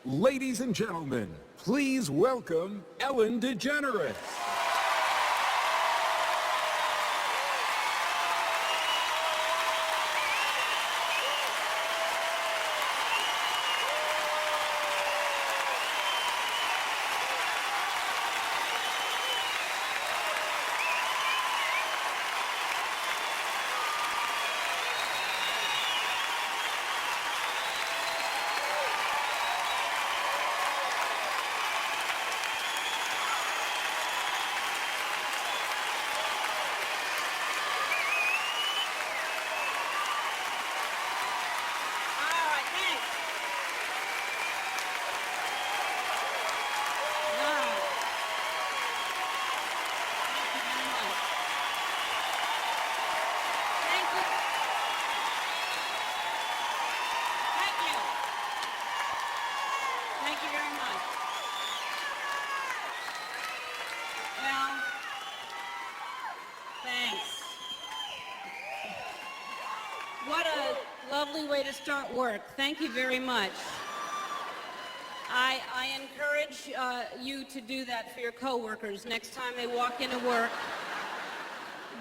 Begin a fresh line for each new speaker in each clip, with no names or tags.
Ladies and gentlemen, please welcome Ellen DeGeneres.
What a lovely way to start work. Thank you very much. I encourage you to do that for your coworkers. Next time they walk into work,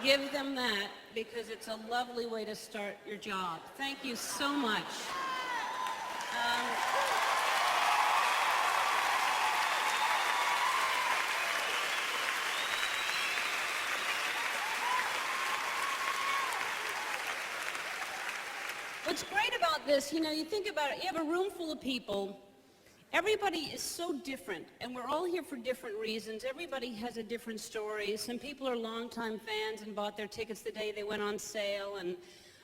give them that because it's a lovely way to start your job. Thank you so much. What's great about this, you think about it, you have a room full of people. Everybody is so different, and we're all here for different reasons. Everybody has a different story. Some people are longtime fans and bought their tickets the day they went on sale, and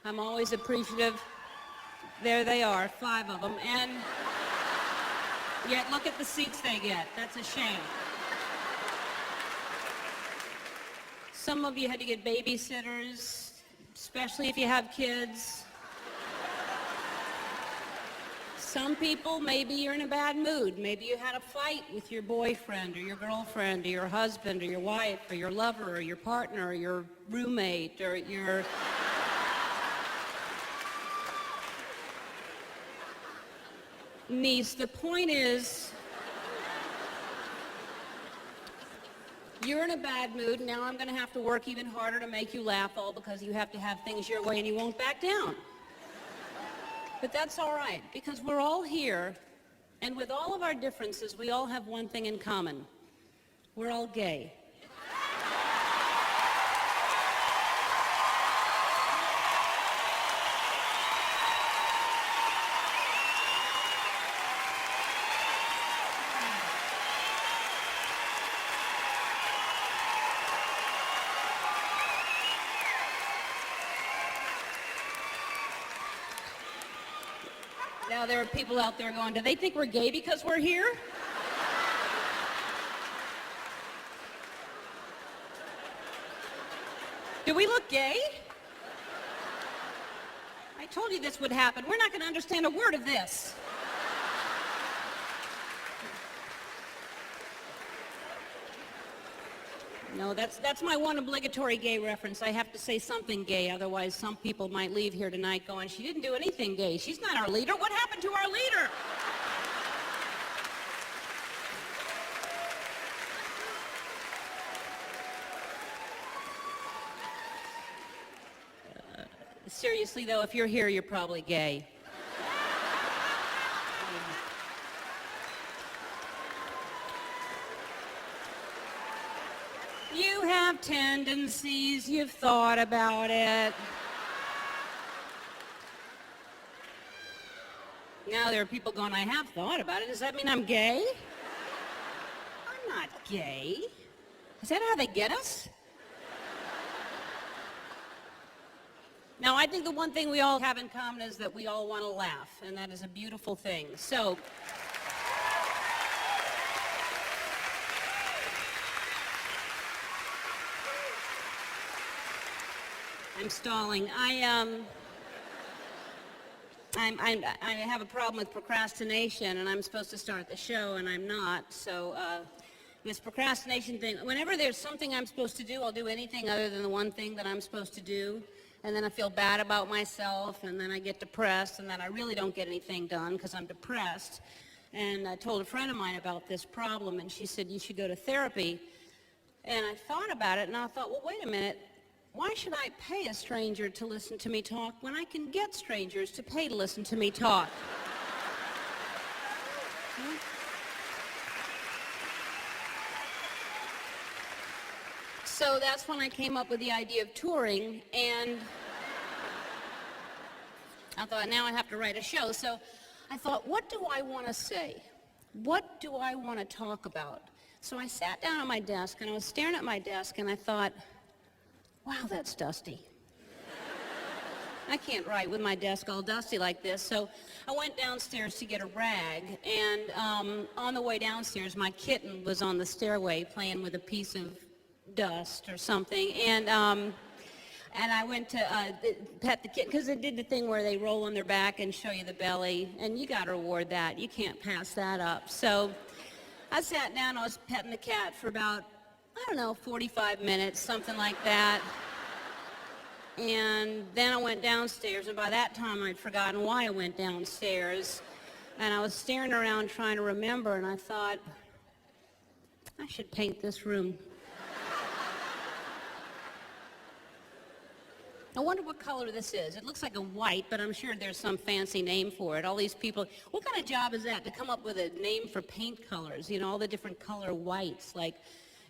I'm always appreciative. There they are, 5 of them, and yet look at the seats they get. That's a shame. Some of you had to get babysitters, especially if you have kids. Some people, maybe you're in a bad mood. Maybe you had a fight with your boyfriend or your girlfriend or your husband or your wife or your lover or your partner or your roommate or your... niece. The point is, you're in a bad mood. Now I'm going to have to work even harder to make you laugh, all because you have to have things your way and you won't back down. But that's all right, because we're all here, and with all of our differences, we all have one thing in common. We're all gay. Now, there are people out there going, do they think we're gay because we're here? Do we look gay? I told you this would happen. We're not going to understand a word of this. No, that's my one obligatory gay reference. I have to say something gay, otherwise some people might leave here tonight going, she didn't do anything gay. She's not our leader. What happened to our leader? Seriously, though, if you're here, you're probably gay. You have tendencies, you've thought about it. Now there are people going, I have thought about it. Does that mean I'm gay? I'm not gay. Is that how they get us? Now, I think the one thing we all have in common is that we all want to laugh, and that is a beautiful thing. So, I'm stalling. I have a problem with procrastination, and I'm supposed to start the show, and I'm not. So this procrastination thing, whenever there's something I'm supposed to do, I'll do anything other than the one thing that I'm supposed to do. And then I feel bad about myself, and then I get depressed, and then I really don't get anything done because I'm depressed. And I told a friend of mine about this problem, and she said, you should go to therapy. And I thought about it, and I thought, well, wait a minute. Why should I pay a stranger to listen to me talk when I can get strangers to pay to listen to me talk? So that's when I came up with the idea of touring, and I thought, now I have to write a show. So I thought, what do I want to say? What do I want to talk about? So I sat down at my desk, and I was staring at my desk, and I thought, wow, that's dusty. I can't write with my desk all dusty like this. So I went downstairs to get a rag, and on the way downstairs, my kitten was on the stairway playing with a piece of dust or something, and I went to pet the kitten, because it did the thing where they roll on their back and show you the belly, and you got to reward that. You can't pass that up. So I sat down, I was petting the cat for about, 45 minutes, something like that. And then I went downstairs, and by that time I'd forgotten why I went downstairs. And I was staring around trying to remember, and I thought, I should paint this room. I wonder what color this is. It looks like a white, but I'm sure there's some fancy name for it. All these people, what kind of job is that, to come up with a name for paint colors? All the different color whites, like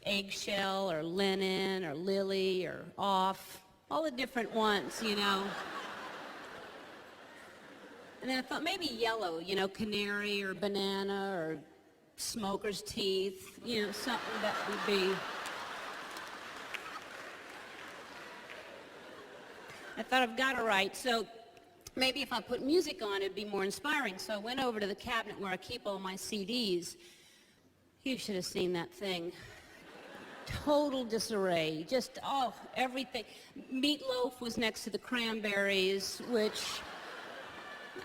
eggshell or linen or lily or off, all the different ones, And then I thought maybe yellow, canary or banana or smoker's teeth, something that would be... I thought, I've got to write, so maybe if I put music on, it'd be more inspiring. So I went over to the cabinet where I keep all my CDs. You should have seen that thing. Total disarray, just, everything. Meatloaf was next to the Cranberries, which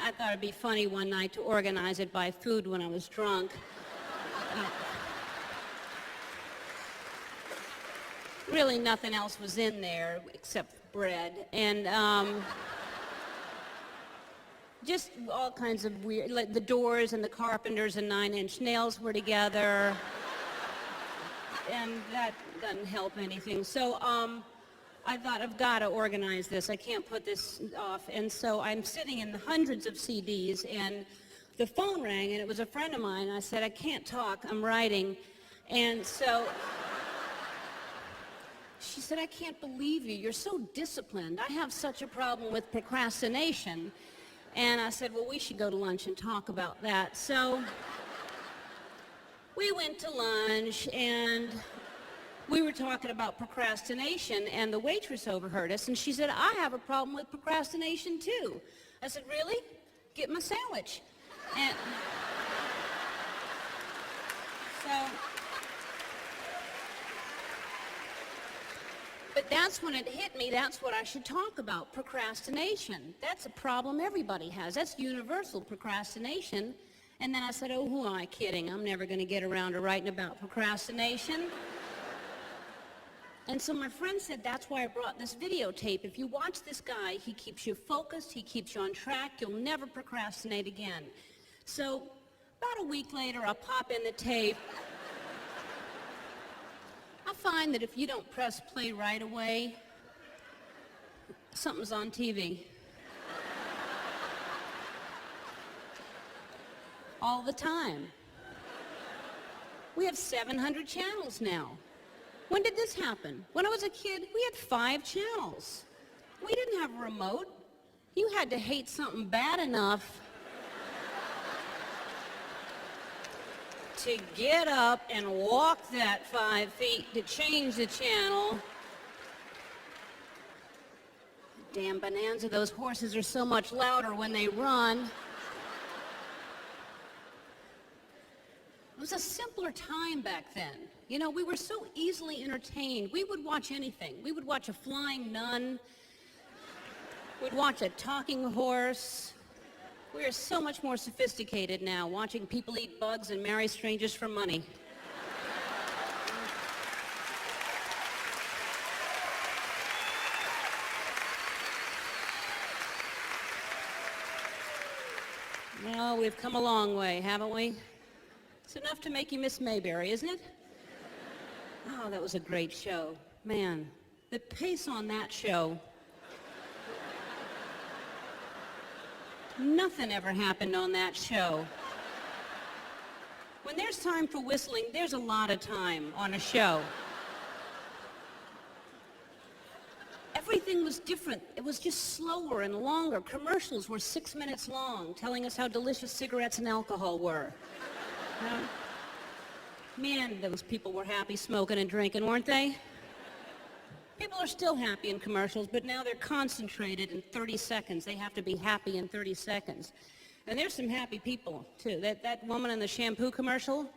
I thought it'd be funny one night to organize it by food when I was drunk. Really nothing else was in there except bread, and just all kinds of weird, like the Doors and the Carpenters and Nine Inch Nails were together, and that doesn't help anything. So I thought, I've got to organize this. I can't put this off. And so I'm sitting in the hundreds of CDs, and the phone rang, and it was a friend of mine. I said, I can't talk, I'm writing. And so she said, I can't believe you. You're so disciplined. I have such a problem with procrastination. And I said, well, we should go to lunch and talk about that. So we went to lunch, and we were talking about procrastination, and the waitress overheard us, and she said, I have a problem with procrastination too. I said, really? Get my sandwich. And so... But that's when it hit me, that's what I should talk about, procrastination. That's a problem everybody has. That's universal procrastination. And then I said, oh, who am I kidding? I'm never going to get around to writing about procrastination. And so my friend said, that's why I brought this videotape. If you watch this guy, he keeps you focused, he keeps you on track, you'll never procrastinate again. So about a week later, I'll pop in the tape. I find that if you don't press play right away, something's on TV. All the time. We have 700 channels now. When did this happen? When I was a kid, we had 5 channels. We didn't have a remote. You had to hate something bad enough to get up and walk that 5 feet to change the channel. Damn bonanza, those horses are so much louder when they run. It was a simpler time back then. We were so easily entertained. We would watch anything. We would watch a flying nun. We'd watch a talking horse. We are so much more sophisticated now, watching people eat bugs and marry strangers for money. Well, we've come a long way, haven't we? It's enough to make you miss Mayberry, isn't it? Oh, that was a great show. Man, the pace on that show. Nothing ever happened on that show. When there's time for whistling, there's a lot of time on a show. Everything was different. It was just slower and longer. Commercials were 6 minutes long, telling us how delicious cigarettes and alcohol were. Man, those people were happy smoking and drinking, weren't they? People are still happy in commercials, but now they're concentrated in 30 seconds. They have to be happy in 30 seconds. And there's some happy people, too. That woman in the shampoo commercial,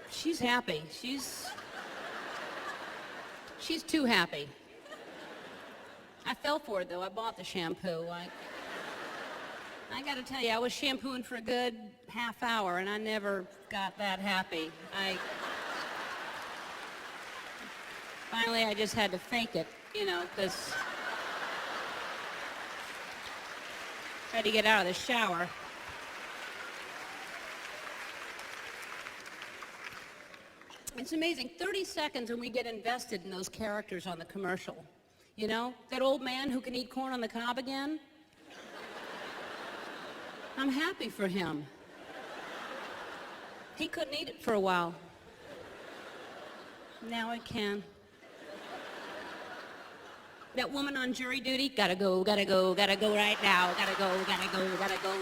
she's happy. She's too happy. I fell for it, though. I bought the shampoo. I got to tell you, I was shampooing for a good half hour, and I never got that happy. Finally, I just had to fake it, because I had to get out of the shower. It's amazing. 30 seconds and we get invested in those characters on the commercial. That old man who can eat corn on the cob again. I'm happy for him. He couldn't eat it for a while. Now I can. That woman on jury duty, gotta go right now, gotta go. You gotta go.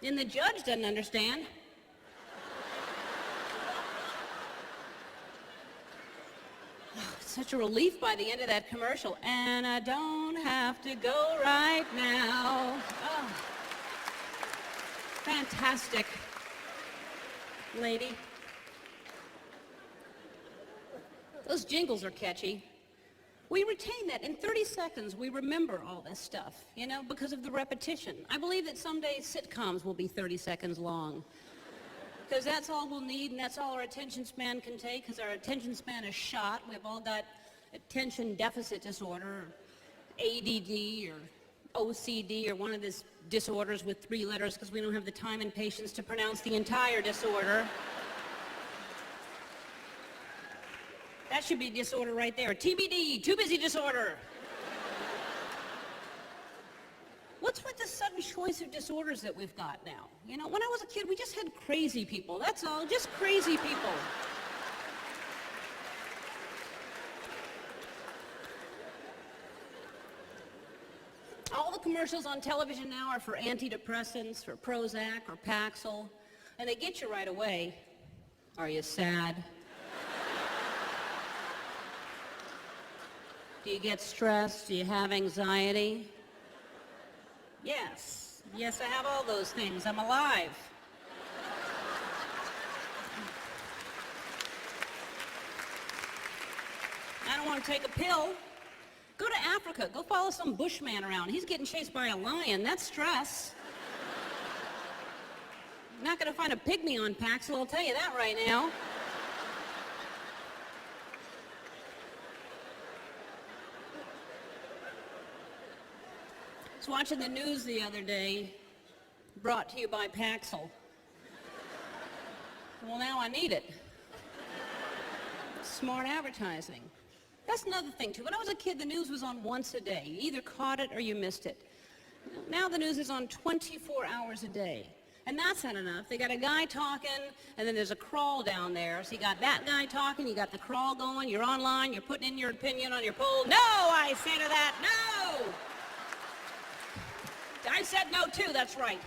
And the judge doesn't understand. Such a relief by the end of that commercial. And I don't have to go right now. Oh. Fantastic, lady. Those jingles are catchy. We retain that. In 30 seconds, we remember all this stuff, because of the repetition. I believe that someday sitcoms will be 30 seconds long. Because that's all we'll need, and that's all our attention span can take, because our attention span is shot. We've all got attention deficit disorder, or ADD, or OCD, or one of these disorders with 3 letters, because we don't have the time and patience to pronounce the entire disorder. That should be disorder right there. TBD, too busy disorder. What's with the sudden choice of disorders that we've got now? When I was a kid, we just had crazy people. That's all, just crazy people. All the commercials on television now are for antidepressants, for Prozac or Paxil, and they get you right away. Are you sad? Do you get stressed? Do you have anxiety? Yes, I have all those things. I'm alive. I don't want to take a pill. Go to Africa. Go follow some bushman around. He's getting chased by a lion. That's stress. You're not going to find a pygmy on Paxil, I'll tell you that right now. I was watching the news the other day, brought to you by Paxil. Well, now I need it. Smart advertising. That's another thing, too. When I was a kid, the news was on once a day. You either caught it or you missed it. Now the news is on 24 hours a day. And that's not enough. They got a guy talking, and then there's a crawl down there. So you got that guy talking, you got the crawl going, you're online, you're putting in your opinion on your poll. No, I say to that, no! I said no, too, that's right.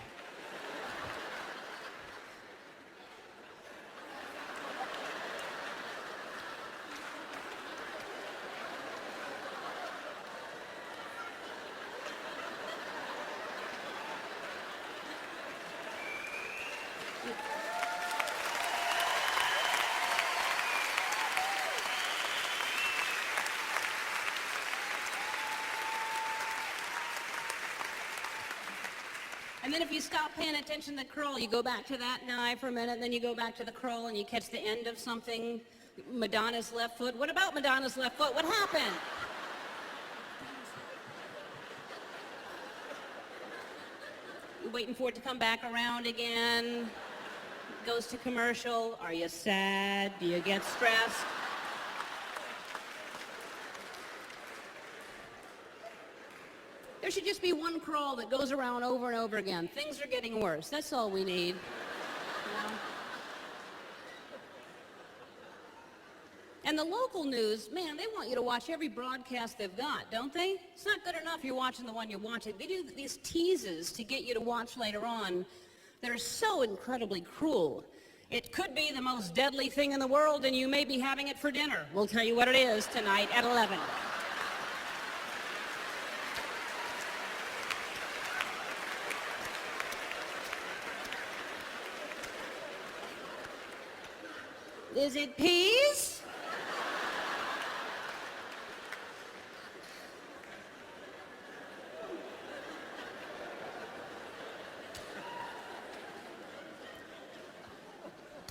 And then if you stop paying attention to the curl, you go back to that eye for a minute, and then you go back to the curl and you catch the end of something. Madonna's left foot. What about Madonna's left foot? What happened? You're waiting for it to come back around again. Goes to commercial. Are you sad? Do you get stressed? There should just be one crawl that goes around over and over again. Things are getting worse. That's all we need. You know? And the local news, man, they want you to watch every broadcast they've got, don't they? It's not good enough you're watching the one you're watching. They do these teases to get you to watch later on that are so incredibly cruel. It could be the most deadly thing in the world, and you may be having it for dinner. We'll tell you what it is tonight at 11. Is it peas?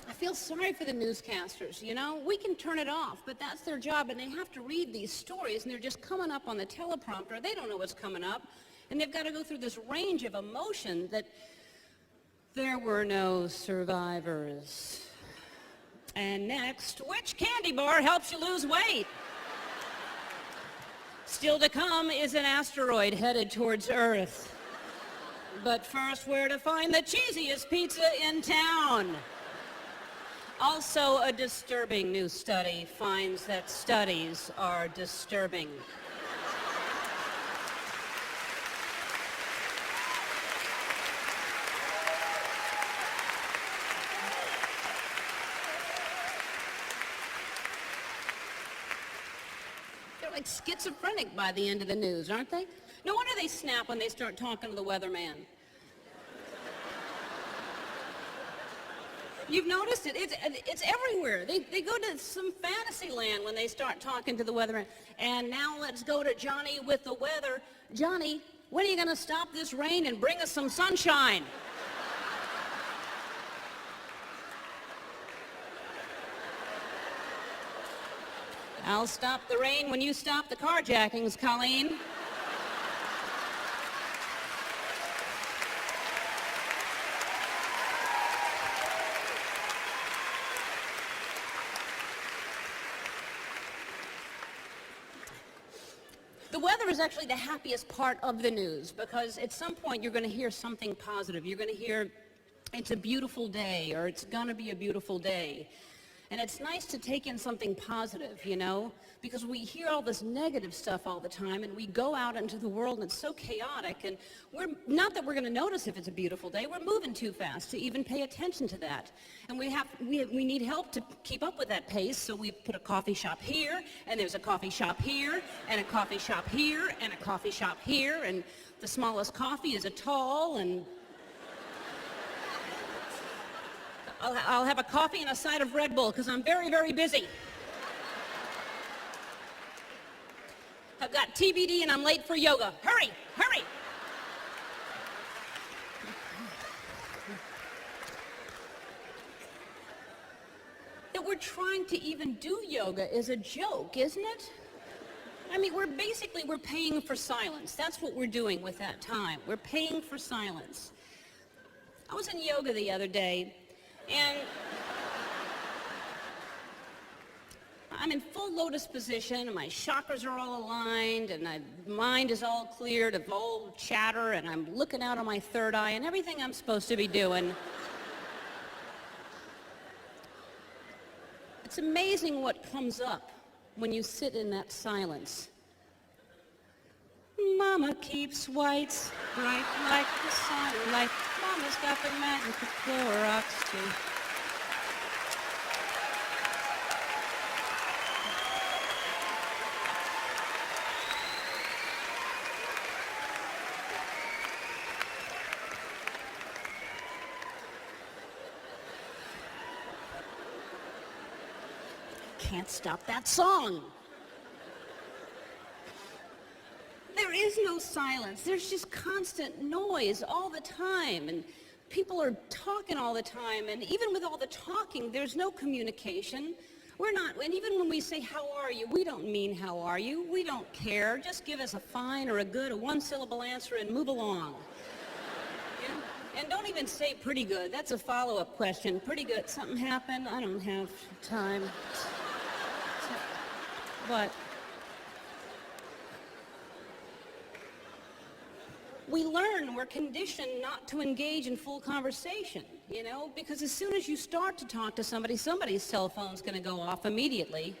I feel sorry for the newscasters, you know? We can turn it off, but that's their job, and they have to read these stories, and they're just coming up on the teleprompter. They don't know what's coming up, and they've got to go through this range of emotion that there were no survivors. And next, which candy bar helps you lose weight? Still to come is an asteroid headed towards Earth. But first, where to find the cheesiest pizza in town? Also, a disturbing new study finds that studies are disturbing. They're like schizophrenic by the end of the news, aren't they? No wonder they snap when they start talking to the weatherman. You've noticed it. It's everywhere. They go to some fantasy land when they start talking to the weatherman. And now let's go to Johnny with the weather. Johnny, when are you going to stop this rain and bring us some sunshine? I'll stop the rain when you stop the carjackings, Colleen. The weather is actually the happiest part of the news because at some point you're going to hear something positive. You're going to hear, it's a beautiful day, or it's going to be a beautiful day. And it's nice to take in something positive, you know, because we hear all this negative stuff all the time, and we go out into the world and it's so chaotic, and we're not that we're going to notice if it's a beautiful day. We're moving too fast to even pay attention to that. And we need help to keep up with that pace, so we put a coffee shop here, and there's a coffee shop here, and a coffee shop here, and a coffee shop here, and the smallest coffee is a tall, and I'll have a coffee and a side of Red Bull because I'm very, very busy. I've got TBD and I'm late for yoga. Hurry, hurry. That we're trying to even do yoga is a joke, isn't it? I mean, we're paying for silence. That's what we're doing with that time. We're paying for silence. I was in yoga the other day, and I'm in full lotus position, and my chakras are all aligned, and my mind is all cleared of all chatter, and I'm looking out on my third eye, and everything I'm supposed to be doing. It's amazing what comes up when you sit in that silence. Mama keeps whites bright like the sunlight. Mama's got the magic of Clorox too. Can't stop that song. There is no silence. There's just constant noise all the time, and people are talking all the time, and even with all the talking, there's no communication. We're not, and even when we say, how are you, we don't mean how are you. We don't care. Just give us a fine or a good, a one-syllable answer and move along. You know? And don't even say pretty good. That's a follow-up question. Pretty good. Something happened? I don't have time. But we learn, we're conditioned not to engage in full conversation, you know, because as soon as you start to talk to somebody, somebody's cell phone's going to go off immediately.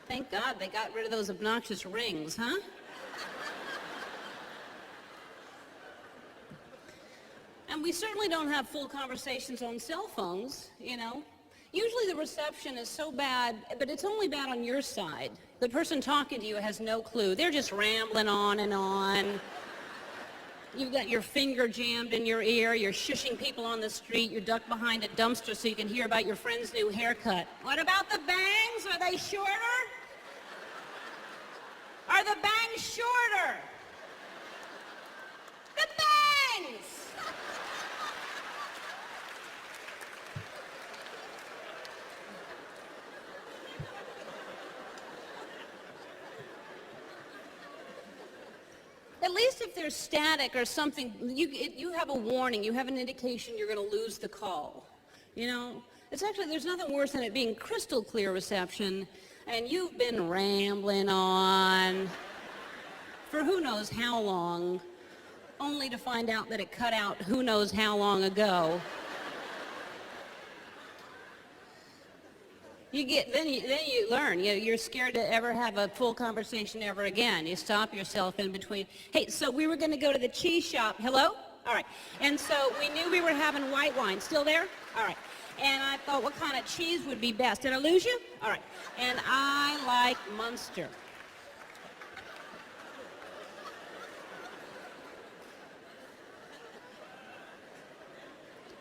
Thank God they got rid of those obnoxious rings, huh? And we certainly don't have full conversations on cell phones, you know. Usually the reception is so bad, but it's only bad on your side. The person talking to you has no clue. They're just rambling on and on. You've got your finger jammed in your ear. You're shushing people on the street. You're ducked behind a dumpster so you can hear about your friend's new haircut. What about the bangs? Are they shorter? Are the bangs shorter? The bangs! At least if there's static or something, you have a warning, you have an indication you're going to lose the call. You know, it's actually, there's nothing worse than it being crystal clear reception, and you've been rambling on for who knows how long, only to find out that it cut out who knows how long ago. Then you learn. You're scared to ever have a full conversation ever again. You stop yourself in between. Hey, so we were going to go to the cheese shop. Hello? All right. And so we knew we were having white wine. Still there? All right. And I thought, what kind of cheese would be best? Did I lose you? All right. And I like Munster.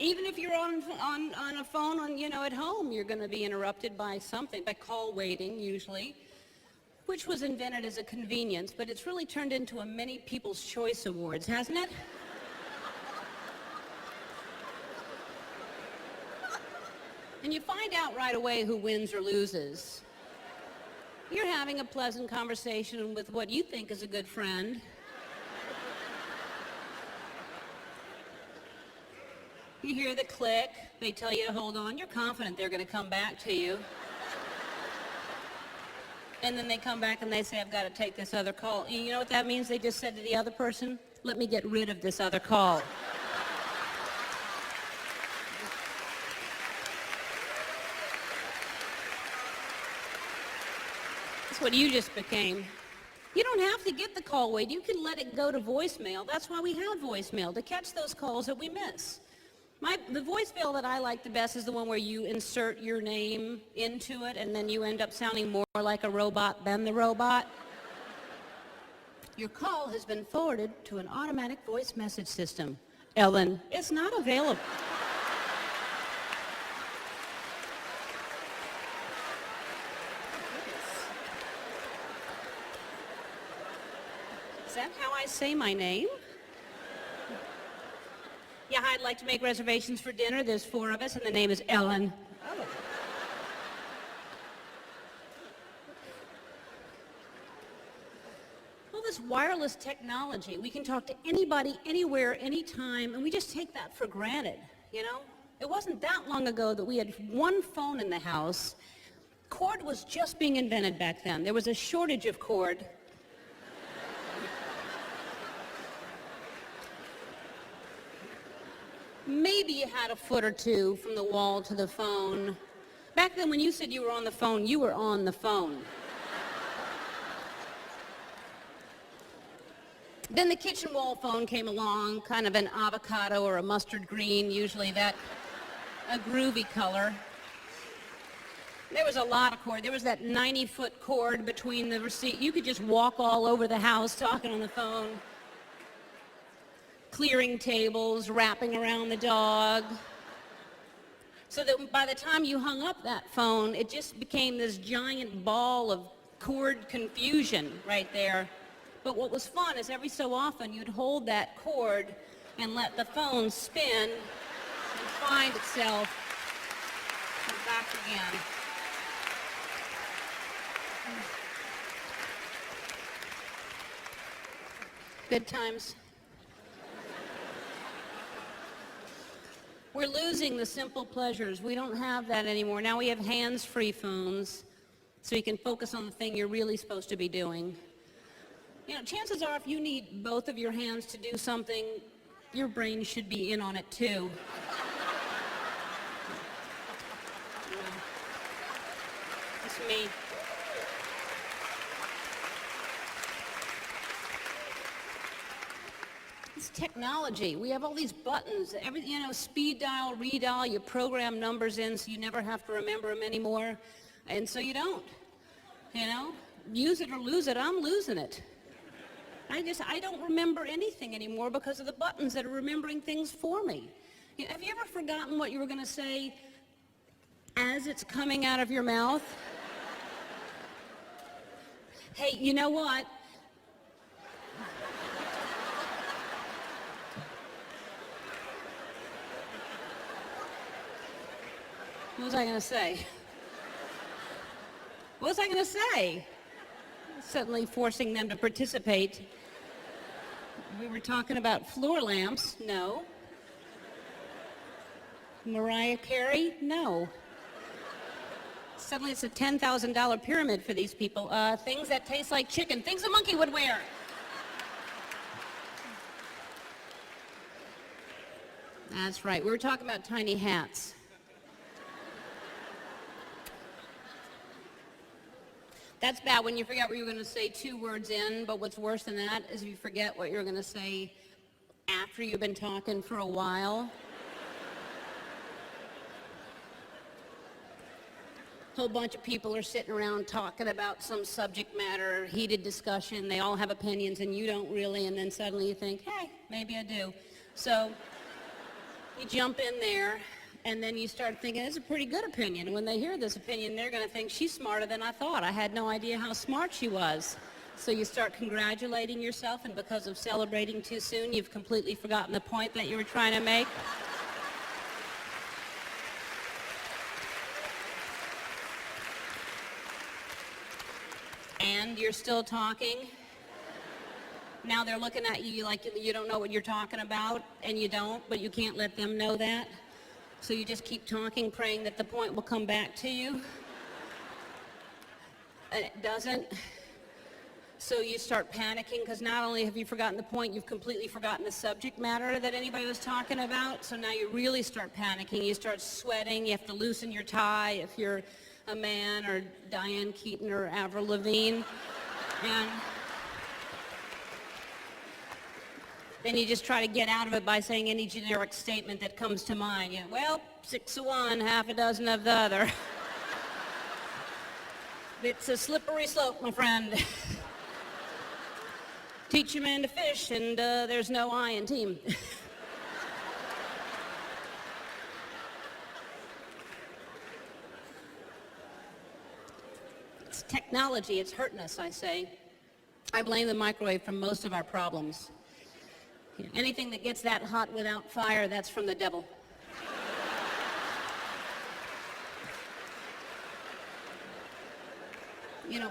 Even if you're on a phone, at home, you're going to be interrupted by something, by call waiting usually, which was invented as a convenience, but it's really turned into a many People's Choice Awards, hasn't it? And you find out right away who wins or loses. You're having a pleasant conversation with what you think is a good friend. You hear the click, they tell you to hold on, you're confident they're going to come back to you. And then they come back and they say, I've got to take this other call. You know what that means? They just said to the other person, let me get rid of this other call. That's what you just became. You don't have to get the call wait. You can let it go to voicemail. That's why we have voicemail, to catch those calls that we miss. The voicemail that I like the best is the one where you insert your name into it and then you end up sounding more like a robot than the robot. Your call has been forwarded to an automatic voice message system. Ellen, it's not available. Is that how I say my name? Yeah, I'd like to make reservations for dinner. There's 4 of us, and the name is Ellen. Oh. All this wireless technology, we can talk to anybody, anywhere, anytime, and we just take that for granted, you know? It wasn't that long ago that we had one phone in the house. Cord was just being invented back then. There was a shortage of cord. Maybe you had a foot or two from the wall to the phone. Back then, when you said you were on the phone, you were on the phone. Then the kitchen wall phone came along, kind of an avocado or a mustard green, usually that a groovy color. There was a lot of cord. There was that 90-foot cord between the receipt. You could just walk all over the house talking on the phone. Clearing tables, wrapping around the dog. So that by the time you hung up that phone, it just became this giant ball of cord confusion right there. But what was fun is every so often you'd hold that cord and let the phone spin and find itself and back again. Good times. We're losing the simple pleasures. We don't have that anymore. Now we have hands-free phones, so you can focus on the thing you're really supposed to be doing. You know, chances are if you need both of your hands to do something, your brain should be in on it too. It's me. It's technology. We have all these buttons. Speed dial, redial, you program numbers in so you never have to remember them anymore. And so you don't. Use it or lose it. I'm losing it. I don't remember anything anymore because of the buttons that are remembering things for me. Have you ever forgotten what you were going to say as it's coming out of your mouth? Hey, you know what? What was I going to say? What was I going to say? Suddenly forcing them to participate. We were talking about floor lamps. No. Mariah Carey? No. Suddenly it's a $10,000 pyramid for these people. Things that taste like chicken. Things a monkey would wear. That's right. We were talking about tiny hats. That's bad when you forget what you were going to say 2 words in, but what's worse than that is if you forget what you're going to say after you've been talking for a while. A whole bunch of people are sitting around talking about some subject matter, heated discussion. They all have opinions and you don't really, and then suddenly you think, hey, maybe I do. So you jump in there. And then you start thinking, it's a pretty good opinion. And when they hear this opinion, they're going to think, she's smarter than I thought. I had no idea how smart she was. So you start congratulating yourself, and because of celebrating too soon, you've completely forgotten the point that you were trying to make. And you're still talking. Now they're looking at you like you don't know what you're talking about, and you don't, but you can't let them know that. So you just keep talking, praying that the point will come back to you. And it doesn't. So you start panicking because not only have you forgotten the point, you've completely forgotten the subject matter that anybody was talking about. So now you really start panicking. You start sweating. You have to loosen your tie if you're a man, or Diane Keaton or Avril Lavigne. And then you just try to get out of it by saying any generic statement that comes to mind. Well, 6 of one, half a dozen of the other. It's a slippery slope, my friend. Teach a man to fish, and there's no I in team. It's technology. It's hurting us, I say. I blame the microwave for most of our problems. Anything that gets that hot without fire, that's from the devil.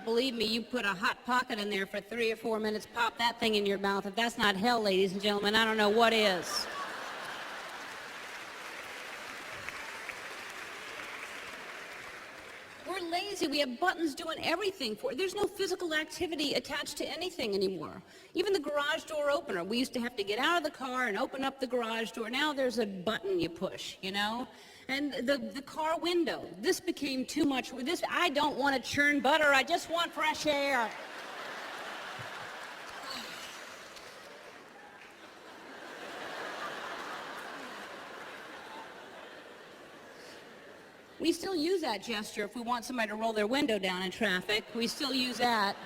Believe me, you put a hot pocket in there for 3 or 4 minutes, pop that thing in your mouth. If that's not hell, ladies and gentlemen, I don't know what is. We're lazy. We have buttons doing everything for it. There's no physical activity attached to anything anymore. Even the garage door opener. We used to have to get out of the car and open up the garage door. Now there's a button you push, And the car window. This became too much. I don't want to churn butter. I just want fresh air. We still use that gesture if we want somebody to roll their window down in traffic. We still use that,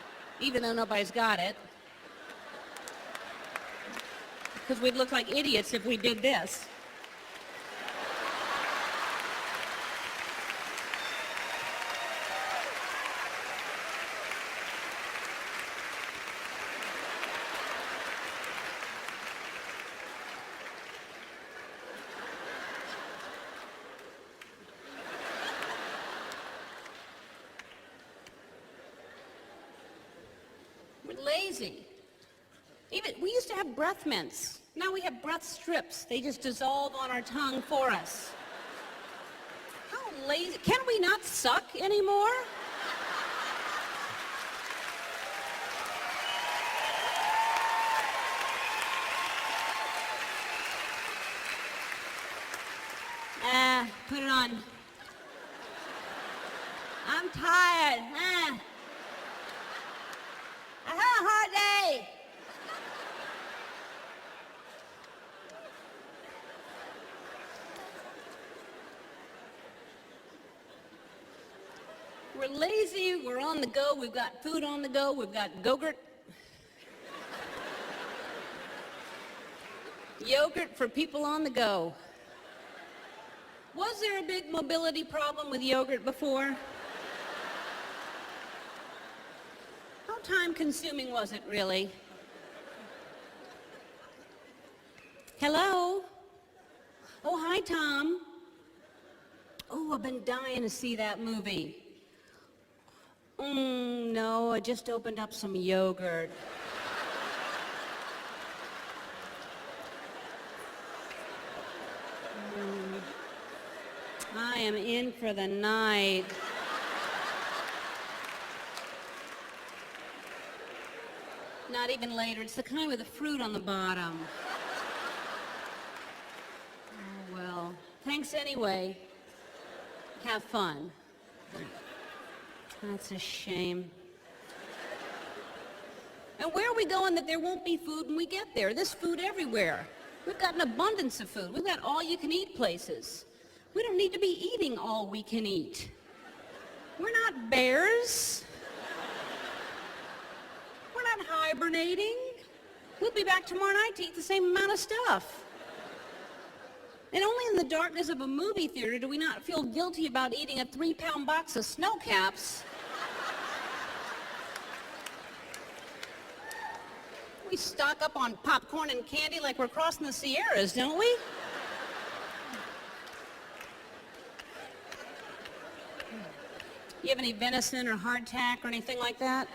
even though nobody's got it. Because we'd look like idiots if we did this. Lazy. Even we used to have breath mints. Now we have breath strips. They just dissolve on our tongue for us. How lazy. Can we not suck anymore? Put it on. I'm tired. I had a hard day. We're lazy, we're on the go, we've got food on the go, we've got Go-Gurt. Yogurt for people on the go. Was there a big mobility problem with yogurt before? How time-consuming was it, really? Hello? Oh, hi, Tom. Oh, I've been dying to see that movie. No, I just opened up some yogurt. I am in for the night. Not even later. It's the kind with the fruit on the bottom. Oh, well. Thanks anyway. Have fun. That's a shame. And where are we going that there won't be food when we get there? There's food everywhere. We've got an abundance of food. We've got all-you-can-eat places. We don't need to be eating all we can eat. We're not bears. We're not hibernating. We'll be back tomorrow night to eat the same amount of stuff. And only in the darkness of a movie theater do we not feel guilty about eating a 3-pound box of snow caps. We stock up on popcorn and candy like we're crossing the Sierras, don't we? You have any venison or hardtack or anything like that?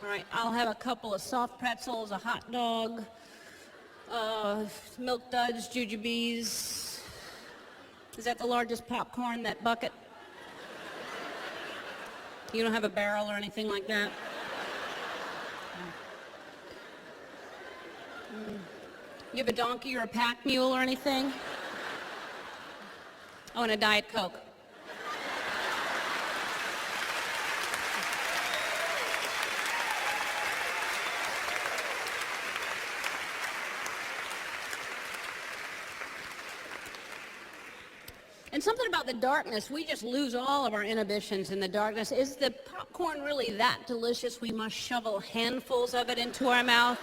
All right, I'll have a couple of soft pretzels, a hot dog, milk duds, jujubes. Is that the largest popcorn, that bucket? You don't have a barrel or anything like that? You have a donkey or a pack mule or anything? Oh, and a Diet Coke. And something about the darkness, we just lose all of our inhibitions in the darkness. Is the popcorn really that delicious we must shovel handfuls of it into our mouth?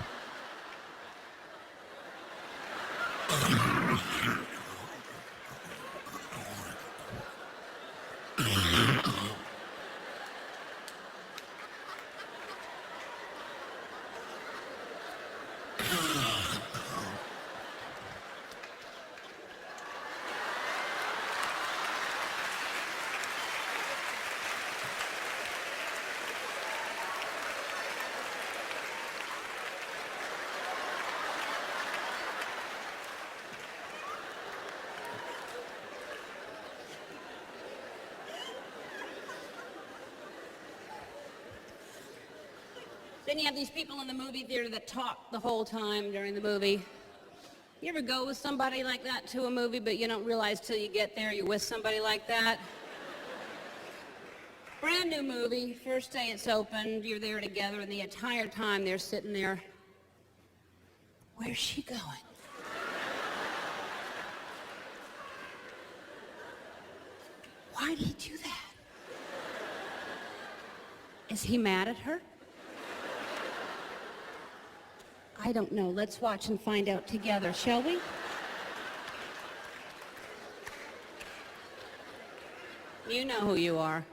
Then you have these people in the movie theater that talk the whole time during the movie. You ever go with somebody like that to a movie, but you don't realize till you get there you're with somebody like that? Brand new movie, first day it's opened, you're there together, and the entire time they're sitting there. Where's she going? Why did he do that? Is he mad at her? I don't know. Let's watch and find out together, shall we? You know who you are.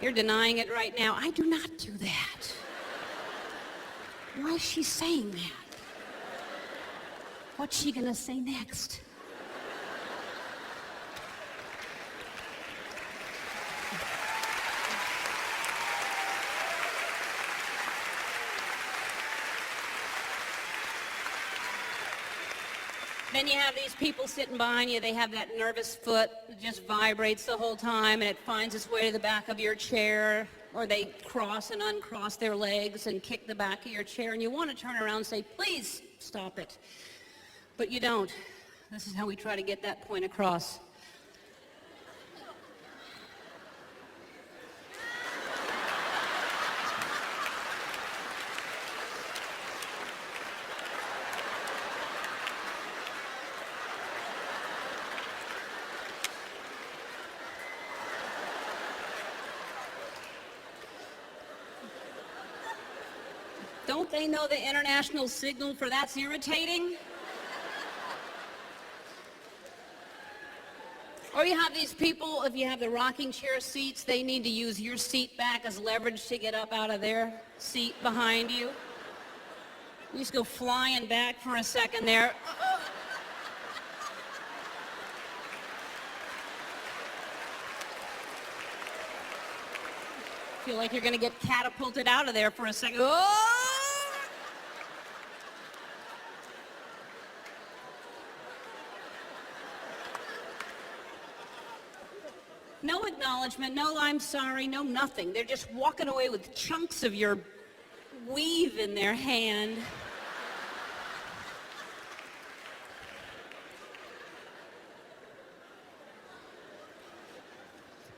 You're denying it right now. I do not do that. Why is she saying that? What's she gonna say next? Then you have these people sitting behind you. They have that nervous foot that just vibrates the whole time, and it finds its way to the back of your chair, or they cross and uncross their legs and kick the back of your chair, and you want to turn around and say, please stop it. But you don't. This is how we try to get that point across. Don't they know the international signal for that's irritating? Or you have these people, if you have the rocking chair seats, they need to use your seat back as leverage to get up out of their seat behind you. You just go flying back for a second there. Feel like you're going to get catapulted out of there for a second. Oh! No acknowledgement, no I'm sorry, no nothing. They're just walking away with chunks of your weave in their hand.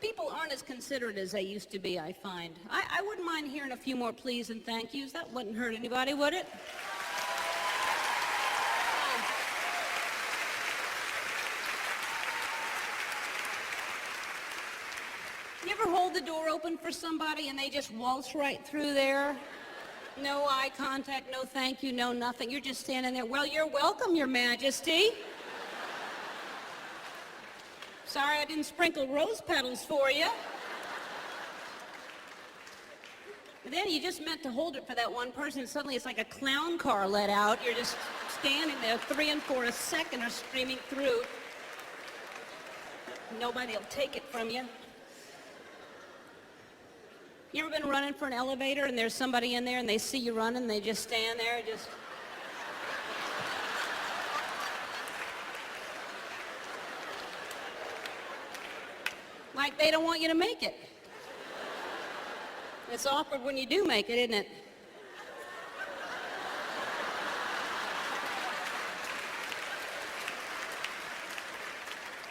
People aren't as considerate as they used to be, I find. I wouldn't mind hearing a few more please and thank yous. That wouldn't hurt anybody, would it? You ever hold the door open for somebody and they just waltz right through there? No eye contact, no thank you, no nothing. You're just standing there. Well, you're welcome, Your Majesty. Sorry I didn't sprinkle rose petals for you. But then you just meant to hold it for that one person, and suddenly it's like a clown car let out. You're just standing there, 3 and 4 a second are streaming through. Nobody will take it from you. You ever been running for an elevator and there's somebody in there and they see you running and they just stand there, just... like they don't want you to make it. It's awkward when you do make it, isn't it?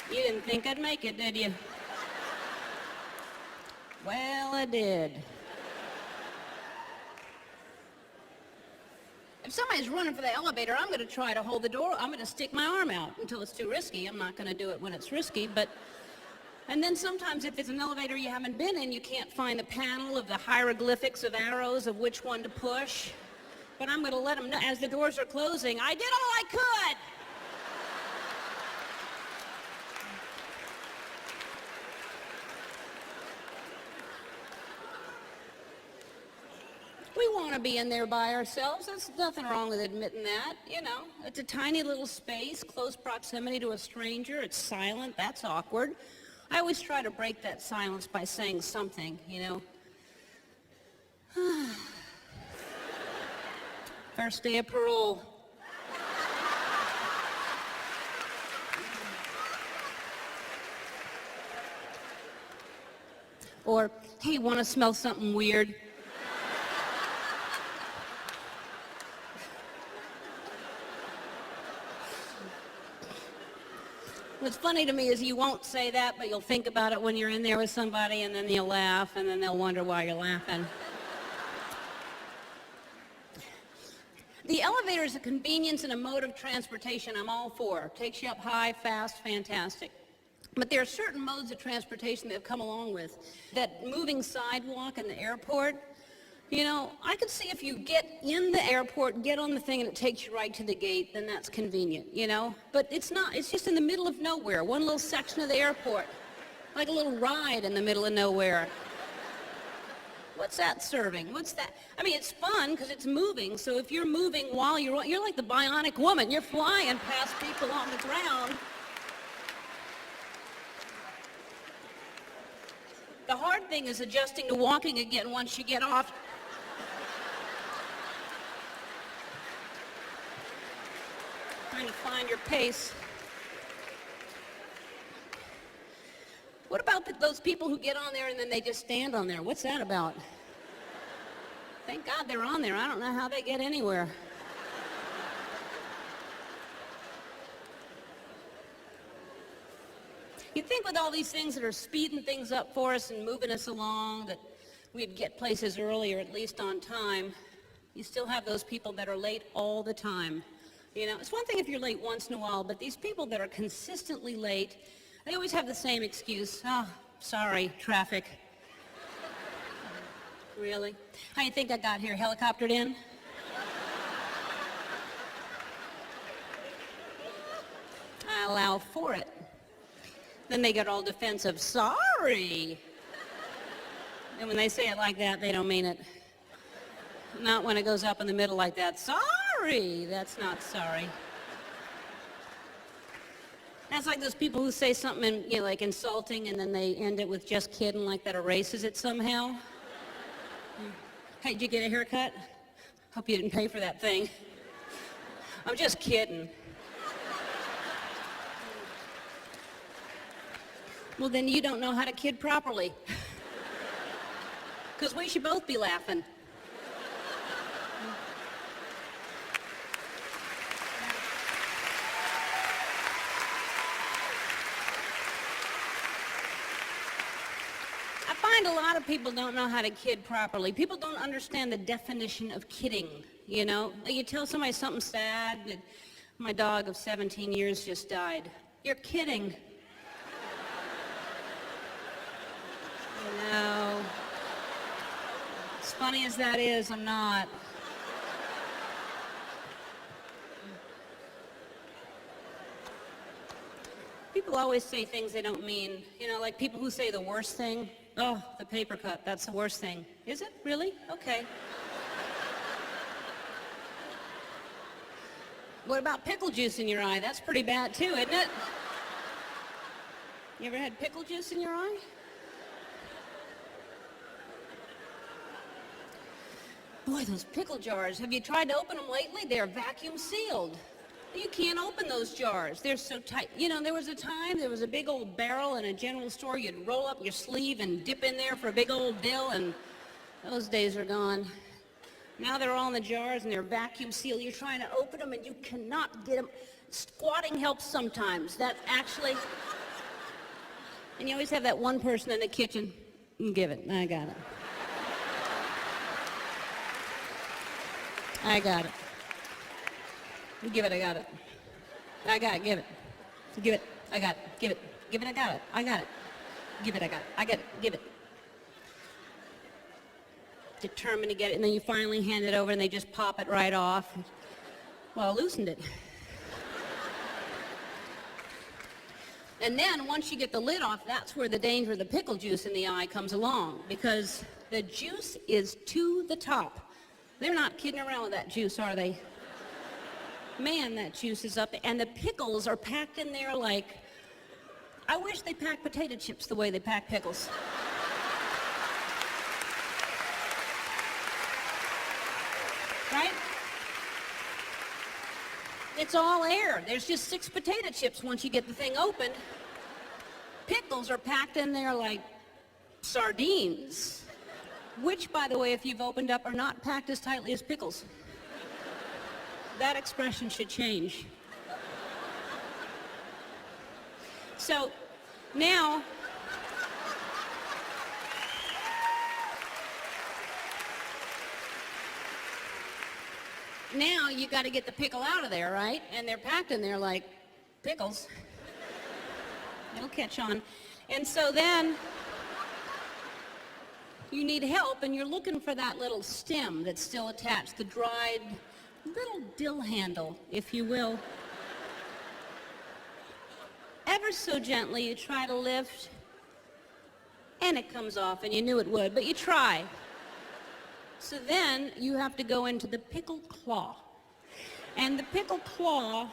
You didn't think I'd make it, did you? Well, I did. If somebody's running for the elevator, I'm going to try to hold the door. I'm going to stick my arm out until it's too risky. I'm not going to do it when it's risky, but... And then sometimes if it's an elevator you haven't been in, you can't find the panel of the hieroglyphics of arrows of which one to push. But I'm going to let them know, as the doors are closing, I did all I could. We want to be in there by ourselves. There's nothing wrong with admitting that, you know. It's a tiny little space, close proximity to a stranger. It's silent. That's awkward. I always try to break that silence by saying something, you know. First day of parole. Or, hey, want to smell something weird? What's funny to me is you won't say that, but you'll think about it when you're in there with somebody, and then you'll laugh, and then they'll wonder why you're laughing. The elevator is a convenience and a mode of transportation I'm all for. Takes you up high, fast, fantastic. But there are certain modes of transportation that have come along with that moving sidewalk in the airport. You know, I could see if you get in the airport, get on the thing, and it takes you right to the gate, then that's convenient, you know? But it's not. It's just in the middle of nowhere, one little section of the airport, like a little ride in the middle of nowhere. What's that serving? What's that? I mean, it's fun because it's moving, so if you're moving while you're like the bionic woman. You're flying past people on the ground. The hard thing is adjusting to walking again once you get off. Trying to find your pace. What about those people who get on there and then they just stand on there? What's that about? Thank God they're on there. I don't know how they get anywhere. You'd think with all these things that are speeding things up for us and moving us along that we'd get places earlier, at least on time. You still have those people that are late all the time. You know, it's one thing if you're late once in a while, but these people that are consistently late, they always have the same excuse. Oh, sorry, traffic. Really? How do you think I got here? Helicoptered in? I allow for it. Then they get all defensive. Sorry. And when they say it like that, they don't mean it. Not when it goes up in the middle like that. Sorry. That's not sorry. That's like those people who say something, you know, like insulting, and then they end it with just kidding, like that erases it somehow. Hey, did you get a haircut? Hope you didn't pay for that thing. I'm just kidding. Well, then you don't know how to kid properly. Because we should both be laughing. I find a lot of people don't know how to kid properly. People don't understand the definition of kidding, you know? You tell somebody something sad, that my dog of 17 years just died. You're kidding. No. As funny as that is, I'm not. People always say things they don't mean. You know, like people who say the worst thing. Oh, the paper cut, that's the worst thing. Is it? Really? Okay. What about pickle juice in your eye? That's pretty bad too, isn't it? You ever had pickle juice in your eye? Boy, those pickle jars. Have you tried to open them lately? They're vacuum sealed. You can't open those jars. They're so tight. You know, there was a big old barrel in a general store. You'd roll up your sleeve and dip in there for a big old bill, and those days are gone. Now they're all in the jars, and they're vacuum sealed. You're trying to open them, and you cannot get them. Squatting helps sometimes. That's actually... And you always have that one person in the kitchen. Give it. I got it. I got it. Give it, I got it. I got it, give it. Give it, I got it. Give it. Give it, I got it. I got it. Give it, I got it. I get it. Give it. Determined to get it, and then you finally hand it over and they just pop it right off. Well, I loosened it. And then once you get the lid off, that's where the danger of the pickle juice in the eye comes along, because the juice is to the top. They're not kidding around with that juice, are they? Man, that juice is up there. And the pickles are packed in there like... I wish they packed potato chips the way they pack pickles. Right? It's all air. There's just 6 potato chips once you get the thing opened. Pickles are packed in there like sardines. Which, by the way, if you've opened up, are not packed as tightly as pickles. That expression should change. So, now... Now you got to get the pickle out of there, right? And they're packed in there like pickles. It'll catch on. And so then you need help, and you're looking for that little stem that's still attached, the dried little dill handle, if you will. Ever so gently, you try to lift, and it comes off, and you knew it would, but you try. So then you have to go into the pickle claw. And the pickle claw,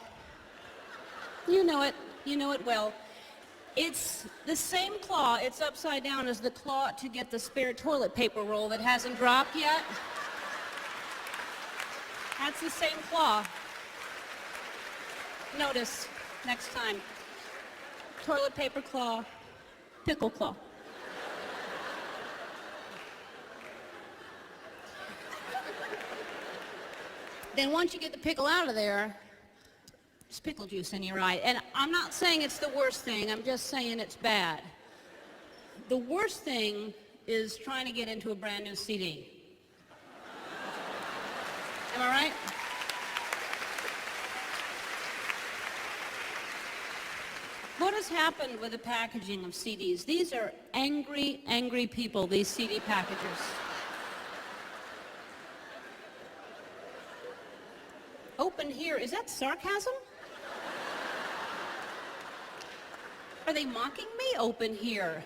you know it well. It's the same claw, it's upside down as the claw to get the spare toilet paper roll that hasn't dropped yet. That's the same claw. Notice next time. Toilet paper claw, pickle claw. Then once you get the pickle out of there, there's pickle juice in your eye. And I'm not saying it's the worst thing, I'm just saying it's bad. The worst thing is trying to get into a brand new CD. Am I right? What has happened with the packaging of CDs? These are angry, angry people, these CD packagers. Open here, is that sarcasm? Are they mocking me? Open here.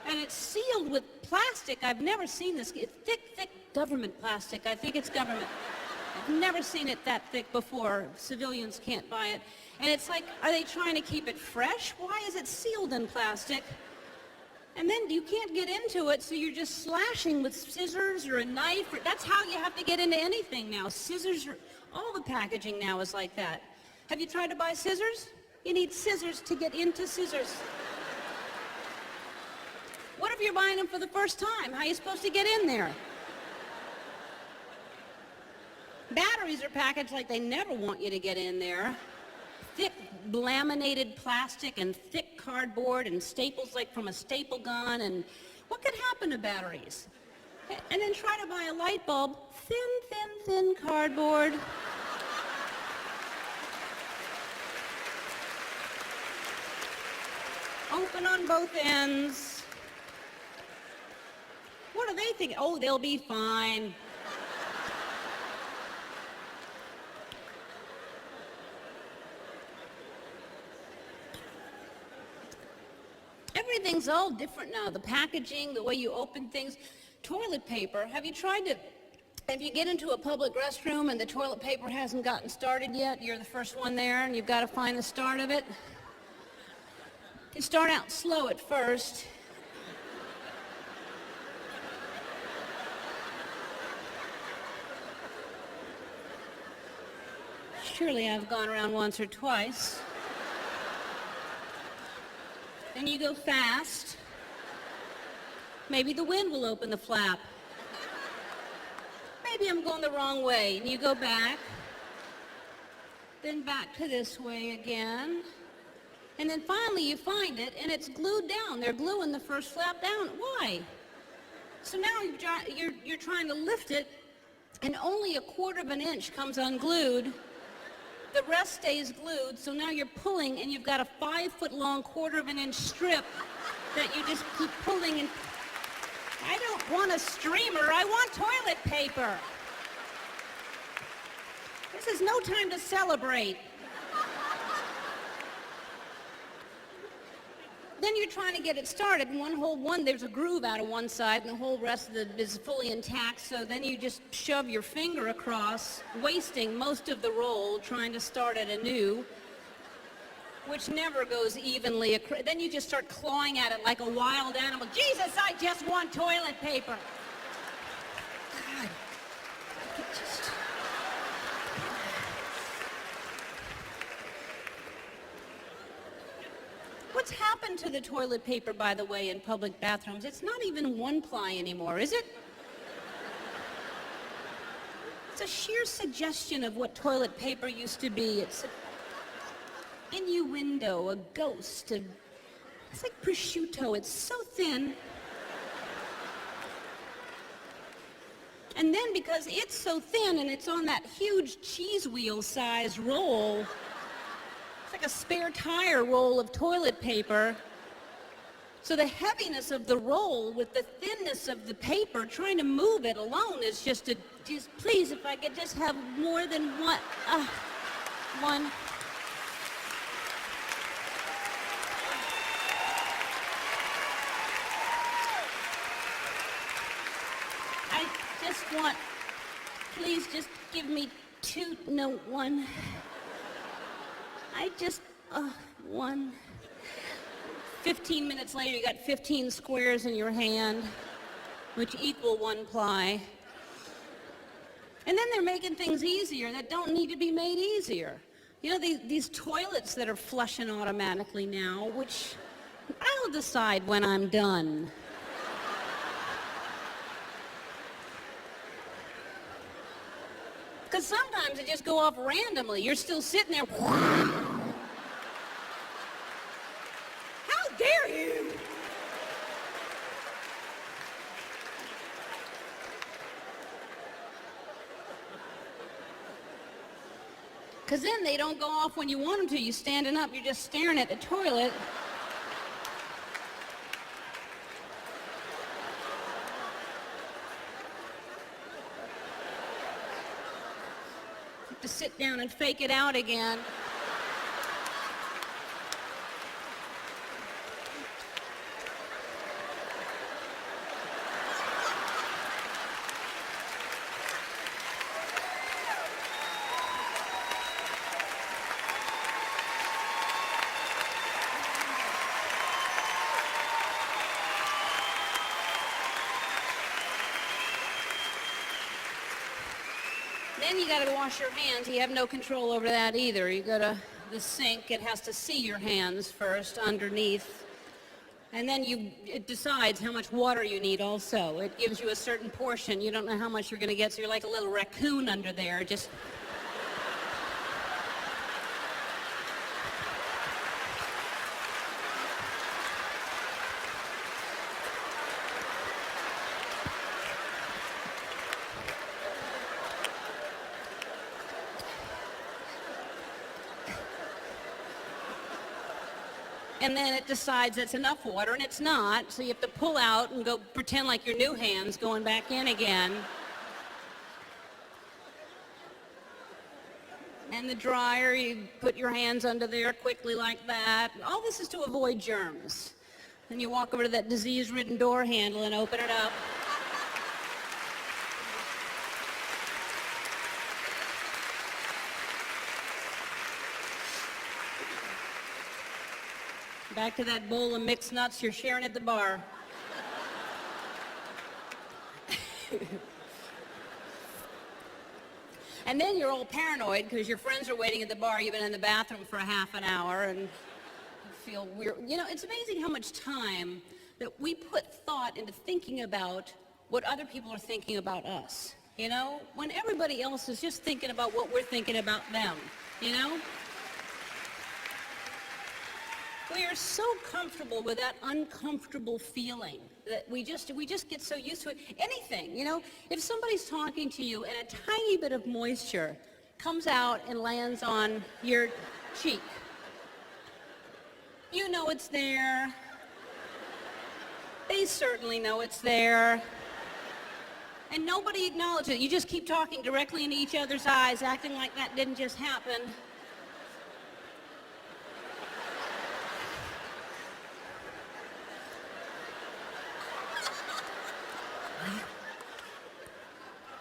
And it's sealed with plastic. I've never seen this. It's thick, thick government plastic. I think it's government. I've never seen it that thick before. Civilians can't buy it. And it's like, are they trying to keep it fresh? Why is it sealed in plastic? And then you can't get into it, so you're just slashing with scissors or a knife. That's how you have to get into anything now. Scissors, all the packaging now is like that. Have you tried to buy scissors? You need scissors to get into scissors. What if you're buying them for the first time? How are you supposed to get in there? Batteries are packaged like they never want you to get in there. Thick laminated plastic and thick cardboard and staples like from a staple gun, and what could happen to batteries? And then try to buy a light bulb, thin cardboard. Open on both ends. What do they think? Oh, they'll be fine. Everything's all different now. The packaging, the way you open things. Toilet paper, have you tried to, if you get into a public restroom and the toilet paper hasn't gotten started yet, you're the first one there and you've got to find the start of it. You start out slow at first. Surely I've gone around once or twice. Then you go fast. Maybe the wind will open the flap. Maybe I'm going the wrong way. And you go back. Then back to this way again. And then finally you find it and it's glued down. They're gluing the first flap down. Why? So now you're trying to lift it and only 1/4 of an inch comes unglued. The rest stays glued, so now you're pulling and you've got a 5-foot-long 1/4 of an inch strip that you just keep pulling. And I don't want a streamer, I want toilet paper. This is no time to celebrate. Then you're trying to get it started, and there's a groove out of one side, and the whole rest of it is fully intact, so then you just shove your finger across, wasting most of the roll, trying to start it anew, which never goes evenly across. Then you just start clawing at it like a wild animal. Jesus, I just want toilet paper. God, I could just... What's happened to the toilet paper, by the way, in public bathrooms? It's not even 1-ply anymore, is it? It's a sheer suggestion of what toilet paper used to be. It's an innuendo, a ghost. It's like prosciutto. It's so thin. And then because it's so thin and it's on that huge cheese wheel size roll, it's like like a spare tire roll of toilet paper. So the heaviness of the roll with the thinness of the paper, trying to move it alone is just please, if I could just have more than one. I just want, please just give me one. I just, one. 15 minutes later, you got 15 squares in your hand, which equal 1 ply. And then they're making things easier that don't need to be made easier. You know, these toilets that are flushing automatically now, which I'll decide when I'm done. Because sometimes they just go off randomly. You're still sitting there. Dare you? Because then they don't go off when you want them to. You're standing up, you're just staring at the toilet. You have to sit down and fake it out again. Then you got to wash your hands. You have no control over that either. You go to the sink. It has to see your hands first underneath. And then it decides how much water you need also. It gives you a certain portion. You don't know how much you're going to get, so you're like a little raccoon under there, just... And then it decides it's enough water, and it's not, so you have to pull out and go pretend like your new hand's going back in again. And the dryer, you put your hands under there quickly like that. All this is to avoid germs. Then you walk over to that disease-ridden door handle and open it up. Back to that bowl of mixed nuts you're sharing at the bar. And then you're all paranoid because your friends are waiting at the bar. You've been in the bathroom for a half an hour and you feel weird. You know, it's amazing how much time that we put thought into thinking about what other people are thinking about us. You know, when everybody else is just thinking about what we're thinking about them, you know? We are so comfortable with that uncomfortable feeling that we just get so used to it. Anything, you know, if somebody's talking to you and a tiny bit of moisture comes out and lands on your cheek, you know it's there. They certainly know it's there. And nobody acknowledges it. You just keep talking directly into each other's eyes, acting like that didn't just happen.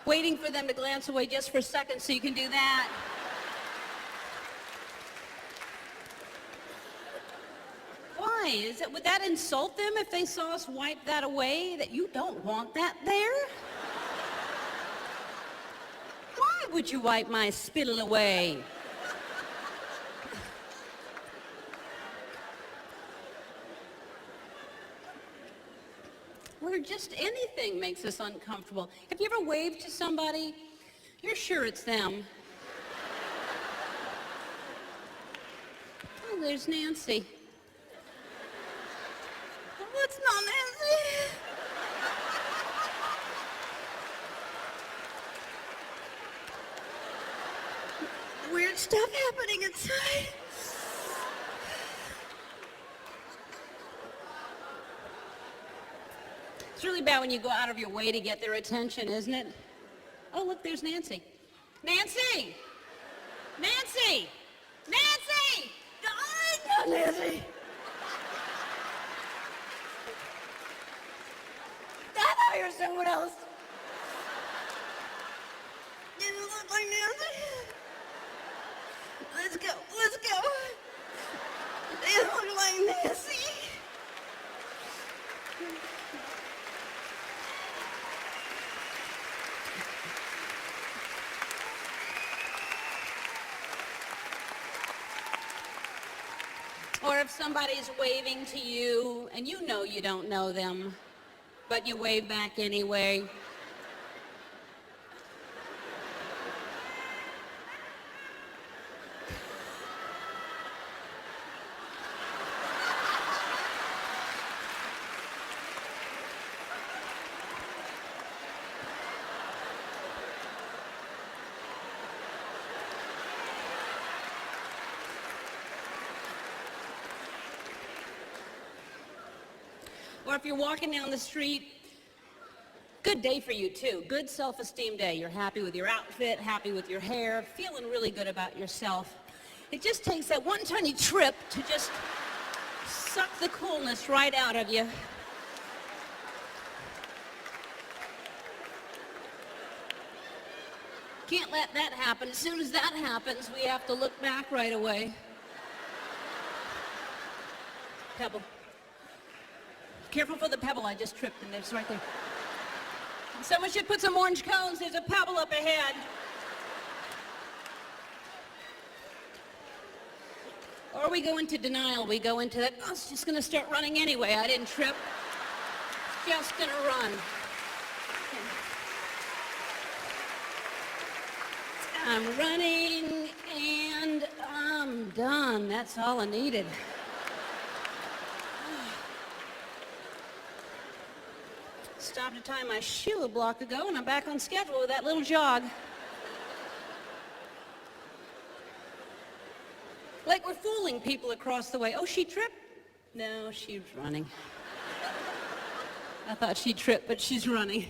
Waiting for them to glance away just for a second so you can do that. Why? Would that insult them if they saw us wipe that away, that you don't want that there? Why would you wipe my spittle away? Where just anything makes us uncomfortable. Have you ever waved to somebody? You're sure it's them. Oh, there's Nancy. Oh, it's not Nancy. Weird stuff happening inside. It's really bad when you go out of your way to get their attention, isn't it? Oh, look, there's Nancy. Nancy! Nancy! Nancy! Oh, Nancy! I thought you were someone else. You look like Nancy. Let's go, let's go. You look like Nancy. Or if somebody's waving to you and you know you don't know them, but you wave back anyway. Or if you're walking down the street, good day for you too. Good self-esteem day. You're happy with your outfit, happy with your hair, feeling really good about yourself. It just takes that one tiny trip to just suck the coolness right out of you. Can't let that happen. As soon as that happens, we have to look back right away. Pebble. Careful for the pebble, I just tripped and it's right there. Someone should put some orange cones, there's a pebble up ahead. Or we go into denial, we go into that, oh, it's just gonna start running anyway, I didn't trip. Just gonna run. I'm running and I'm done, that's all I needed. Stopped to tie my shoe a block ago, and I'm back on schedule with that little jog. Like we're fooling people across the way. Oh, she tripped? No, she was running. I thought she tripped, but she's running.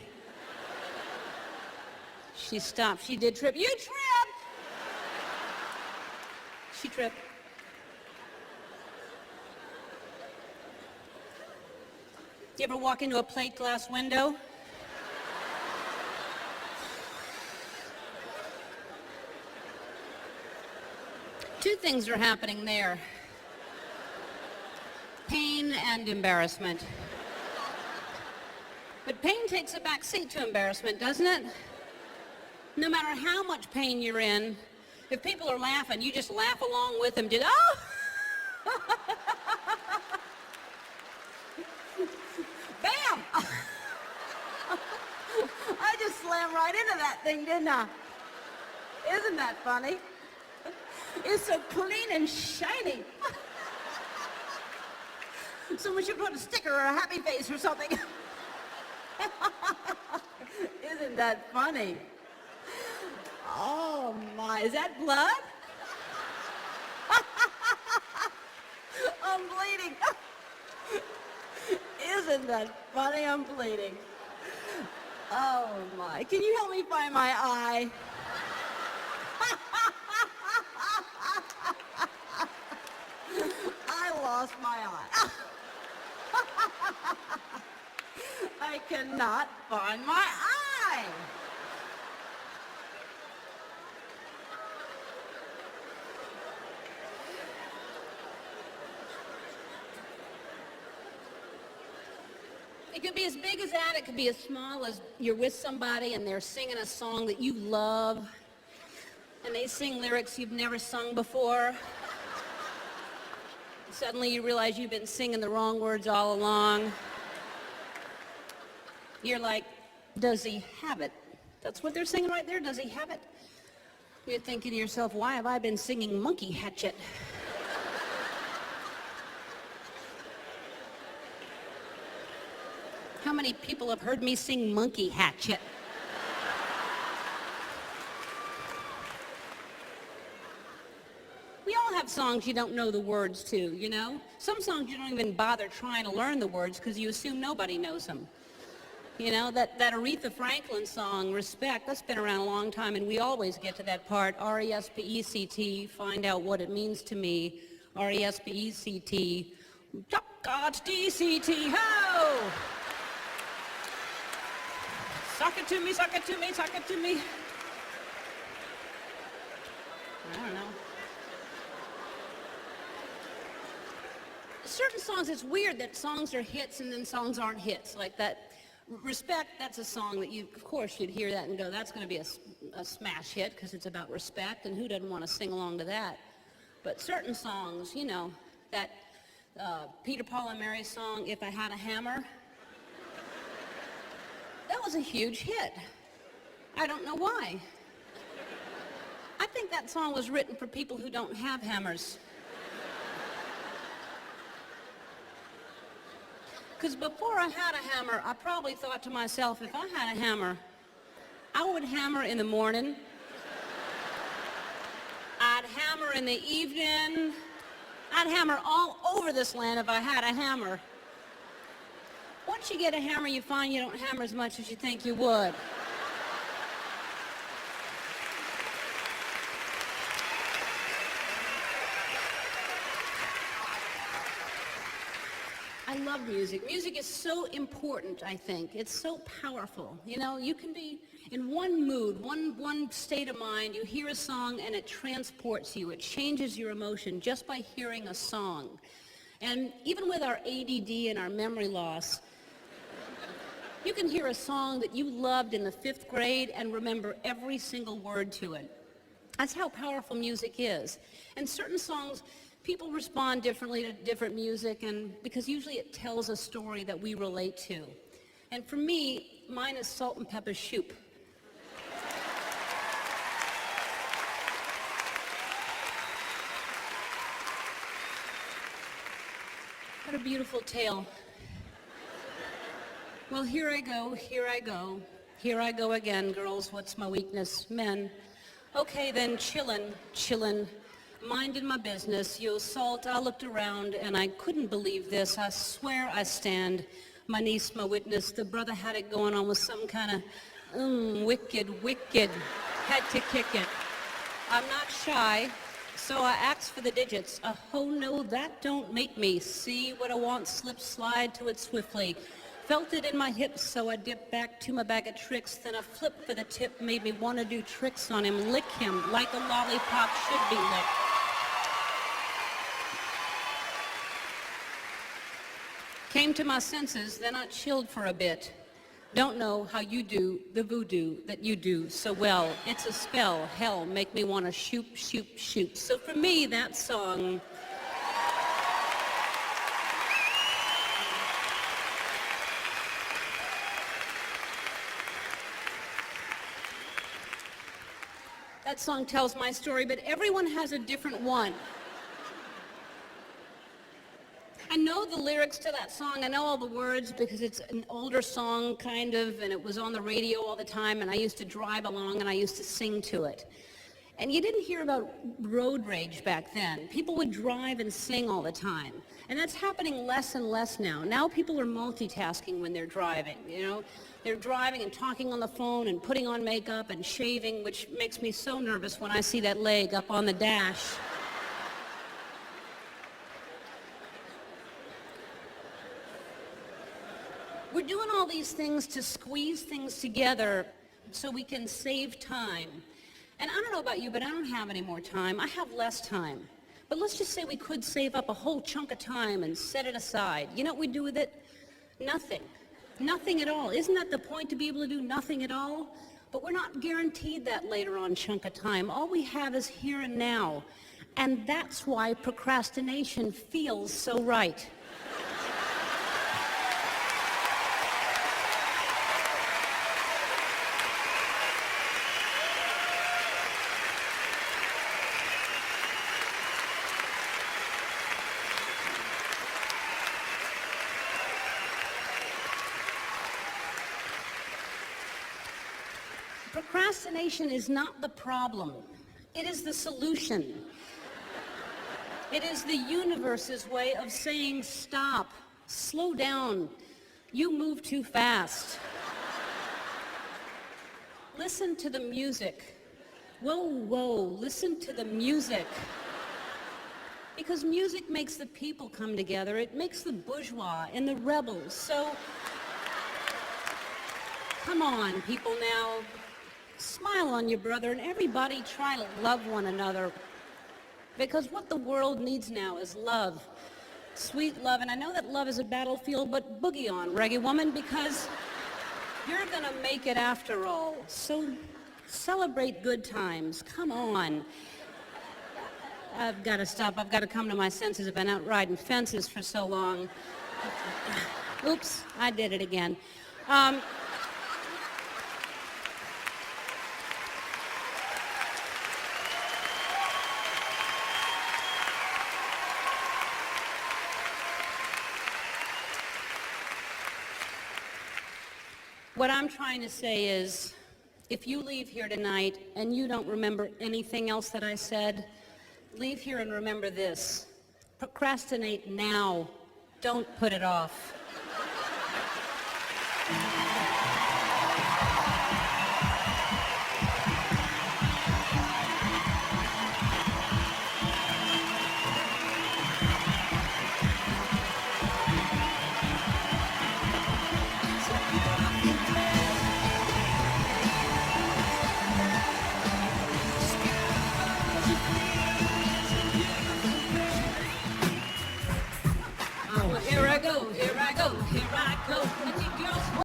She stopped. She did trip. You tripped! She tripped. You ever walk into a plate glass window? Two things are happening there. Pain and embarrassment. But pain takes a back seat to embarrassment, doesn't it? No matter how much pain you're in, if people are laughing, you just laugh along with them. Just, oh! Bam! I just slammed right into that thing, didn't I? Isn't that funny? It's so clean and shiny. Someone should put a sticker or a happy face or something. Isn't that funny? Oh my, is that blood? I'm bleeding. Isn't that funny? I'm bleeding. Oh my, can you help me find my eye? I lost my eye. I cannot find my eye. It could be as big as that, it could be as small as you're with somebody and they're singing a song that you love, and they sing lyrics you've never sung before. Suddenly you realize you've been singing the wrong words all along. You're like, does he have it? That's what they're singing right there, does he have it? You're thinking to yourself, why have I been singing Monkey Hatchet? How many people have heard me sing Monkey Hatchet? We all have songs you don't know the words to, you know? Some songs you don't even bother trying to learn the words because you assume nobody knows them. You know, that Aretha Franklin song, Respect, that's been around a long time, and we always get to that part, R-E-S-P-E-C-T, find out what it means to me, R-E-S-P-E-C-T, God's D-C-T, ho! Suck it to me, suck it to me, suck it to me. I don't know. Certain songs, it's weird that songs are hits and then songs aren't hits. Like that, Respect, that's a song that you, of course, you'd hear that and go, that's going to be a smash hit because it's about respect, and who doesn't want to sing along to that? But certain songs, you know, that Peter, Paul, and Mary song, If I Had a Hammer, that was a huge hit. I don't know why. I think that song was written for people who don't have hammers. Because before I had a hammer, I probably thought to myself, if I had a hammer, I would hammer in the morning, I'd hammer in the evening, I'd hammer all over this land if I had a hammer. Once you get a hammer, you find you don't hammer as much as you think you would. I love music. Music is so important, I think. It's so powerful. You know, you can be in one mood, one state of mind, you hear a song and it transports you. It changes your emotion just by hearing a song. And even with our ADD and our memory loss, you can hear a song that you loved in the 5th grade and remember every single word to it. That's how powerful music is. And certain songs, people respond differently to different music, and because usually it tells a story that we relate to. And for me, mine is Salt and Pepper Shoop. What a beautiful tale. Well, here I go, here I go. Here I go again, girls, what's my weakness? Men. Okay then, chillin'. Minding my business, yo, Salt, I looked around and I couldn't believe this. I swear I stand. My niece, my witness, the brother had it going on with some kind of, wicked. Had to kick it. I'm not shy, so I asked for the digits. Oh no, that don't make me. See what I want, slip, slide to it swiftly. Felt it in my hips, so I dipped back to my bag of tricks. Then a flip for the tip made me want to do tricks on him, lick him like a lollipop should be licked. Came to my senses, then I chilled for a bit. Don't know how you do the voodoo that you do so well. It's a spell, hell, make me want to shoot. So for me, that song... That song tells my story, but everyone has a different one. I know the lyrics to that song. I know all the words because it's an older song, kind of, and it was on the radio all the time, and I used to drive along and I used to sing to it. And you didn't hear about road rage back then. People would drive and sing all the time. And that's happening less and less now. Now people are multitasking when they're driving, you know. They're driving and talking on the phone and putting on makeup and shaving, which makes me so nervous when I see that leg up on the dash. We're doing all these things to squeeze things together so we can save time. And I don't know about you, but I don't have any more time. I have less time. But let's just say we could save up a whole chunk of time and set it aside. You know what we'd do with it? Nothing. Nothing at all. Isn't that the point, to be able to do nothing at all? But we're not guaranteed that later on chunk of time. All we have is here and now. And that's why procrastination feels so right. Procrastination is not the problem. It is the solution. It is the universe's way of saying, stop, slow down, you move too fast. Listen to the music. Whoa, whoa, listen to the music. Because music makes the people come together. It makes the bourgeois and the rebels. So, come on, people now. Smile on your brother and everybody try to love one another. Because what the world needs now is love. Sweet love. And I know that love is a battlefield, but boogie on, reggae woman, because you're going to make it after all. So celebrate good times. Come on. I've got to stop. I've got to come to my senses. I've been out riding fences for so long. Oops, I did it again. What I'm trying to say is, if you leave here tonight and you don't remember anything else that I said, leave here and remember this. Procrastinate now. Don't put it off.